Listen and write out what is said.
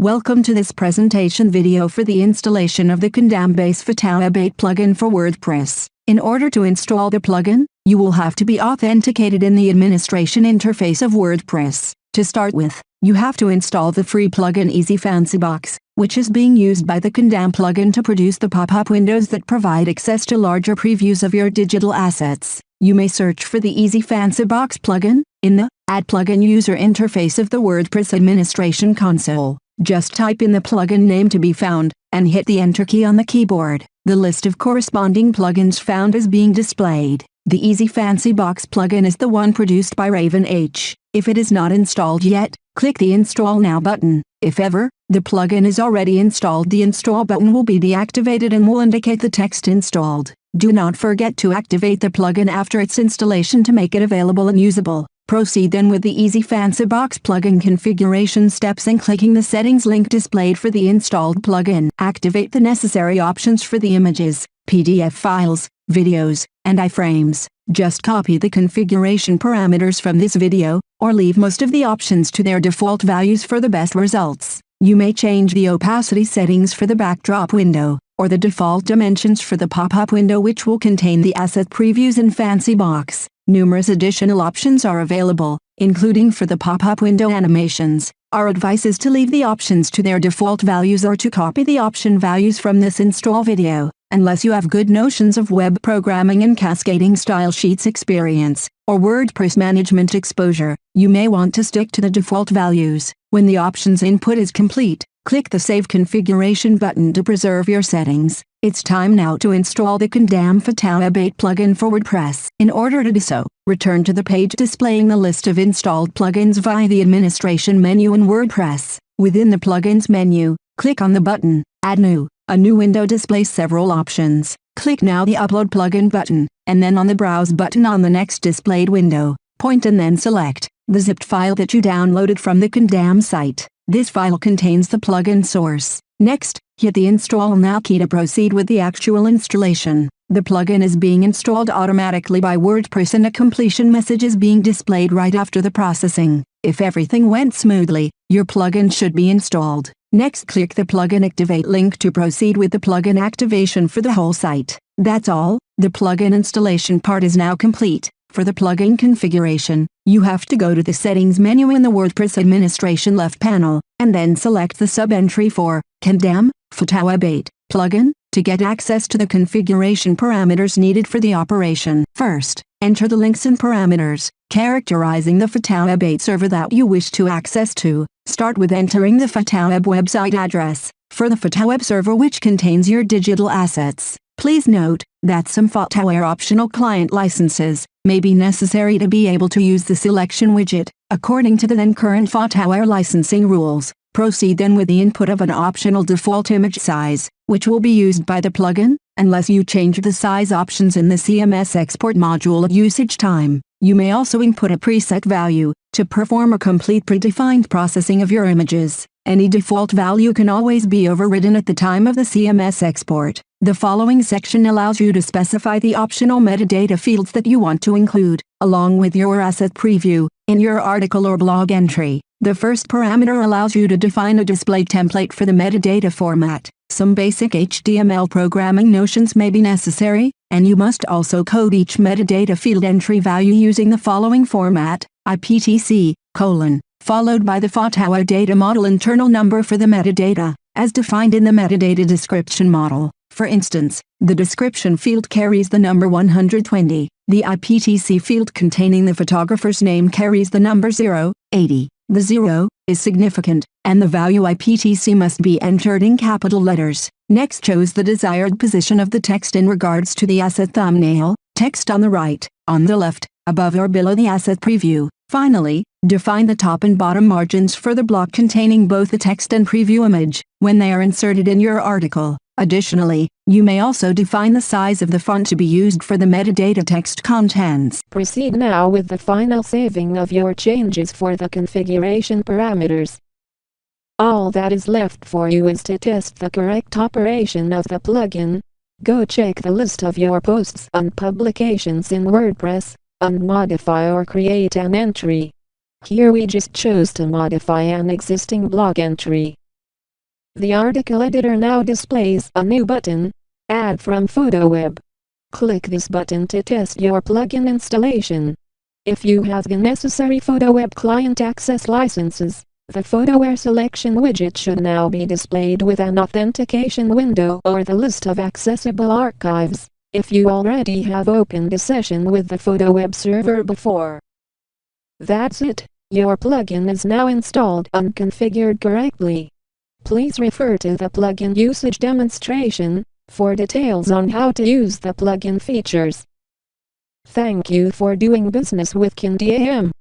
Welcome to this presentation video for the installation of the CanDAM Fotoweb 8 plugin for WordPress. In order to install the plugin, you will have to be authenticated in the administration interface of WordPress. To start with, you have to install the free plugin Easy Fancy Box, which is being used by the CanDAM plugin to produce the pop-up windows that provide access to larger previews of your digital assets. You may search for the Easy Fancy Box plugin in the Add Plugin user interface of the WordPress administration console. Just type in the plugin name to be found, and hit the Enter key on the keyboard. The list of corresponding plugins found is being displayed. The Easy Fancy Box plugin is the one produced by Raven H. If it is not installed yet, click the Install Now button. If ever, the plugin is already installed, the Install button will be deactivated and will indicate the text installed. Do not forget to activate the plugin after its installation to make it available and usable. Proceed then with the Easy Fancy Box plugin configuration steps and clicking the settings link displayed for the installed plugin. Activate the necessary options for the images, PDF files, videos, and iframes. Just copy the configuration parameters from this video, or leave most of the options to their default values for the best results. You may change the opacity settings for the backdrop window, or the default dimensions for the pop-up window, which will contain the asset previews in Fancy Box. Numerous additional options are available, including for the pop-up window animations. Our advice is to leave the options to their default values or to copy the option values from this install video. Unless you have good notions of web programming and cascading style sheets experience, or WordPress management exposure, you may want to stick to the default values. When the options input is complete, click the Save Configuration button to preserve your settings. It's time now to install the CanDAM Fotoweb 8 plugin for WordPress. In order to do so, return to the page displaying the list of installed plugins via the administration menu in WordPress. Within the Plugins menu, click on the button Add New. A new window displays several options. Click now the Upload Plugin button, and then on the Browse button on the next displayed window. Point and then select the zipped file that you downloaded from the CanDAM site. This file contains the plugin source. Next, hit the Install Now key to proceed with the actual installation. The plugin is being installed automatically by WordPress and a completion message is being displayed right after the processing. If everything went smoothly, your plugin should be installed. Next, click the Plugin Activate link to proceed with the plugin activation for the whole site. That's all. The plugin installation part is now complete. For the plugin configuration, you have to go to the Settings menu in the WordPress administration left panel, and then select the sub-entry for CanDAM Fotoweb 8 plugin to get access to the configuration parameters needed for the operation. First, enter the links and parameters characterizing the Fotoweb 8 server that you wish to access to. Start with entering the Fotoweb website address for the Fotoweb server, which contains your digital assets. Please note that some Fotoweb optional client licenses may be necessary to be able to use the selection widget, according to the then current Fotoweb licensing rules. Proceed then with the input of an optional default image size, which will be used by the plugin, unless you change the size options in the CMS export module at usage time. You may also input a preset value to perform a complete predefined processing of your images. Any default value can always be overridden at the time of the CMS export. The following section allows you to specify the optional metadata fields that you want to include, along with your asset preview, in your article or blog entry. The first parameter allows you to define a display template for the metadata format. Some basic HTML programming notions may be necessary, and you must also code each metadata field entry value using the following format: IPTC, followed by the Fotoweb data model internal number for the metadata, as defined in the metadata description model. For instance, the description field carries the number 120, the IPTC field containing the photographer's name carries the number 080. The 0 is significant, and the value IPTC must be entered in capital letters. Next, choose the desired position of the text in regards to the asset thumbnail, text on the right, on the left, above or below the asset preview. Finally, define the top and bottom margins for the block containing both the text and preview image when they are inserted in your article. Additionally, you may also define the size of the font to be used for the metadata text contents. Proceed now with the final saving of your changes for the configuration parameters. All that is left for you is to test the correct operation of the plugin. Go check the list of your posts and publications in WordPress, and modify or create an entry. Here we just chose to modify an existing blog entry. The article editor now displays a new button, Add from Fotoweb. Click this button to test your plugin installation. If you have the necessary Fotoweb client access licenses, the Photoware selection widget should now be displayed with an authentication window or the list of accessible archives, if you already have opened a session with the Fotoweb server before. That's it, your plugin is now installed and configured correctly. Please refer to the plugin usage demonstration for details on how to use the plugin features. Thank you for doing business with CanDAM.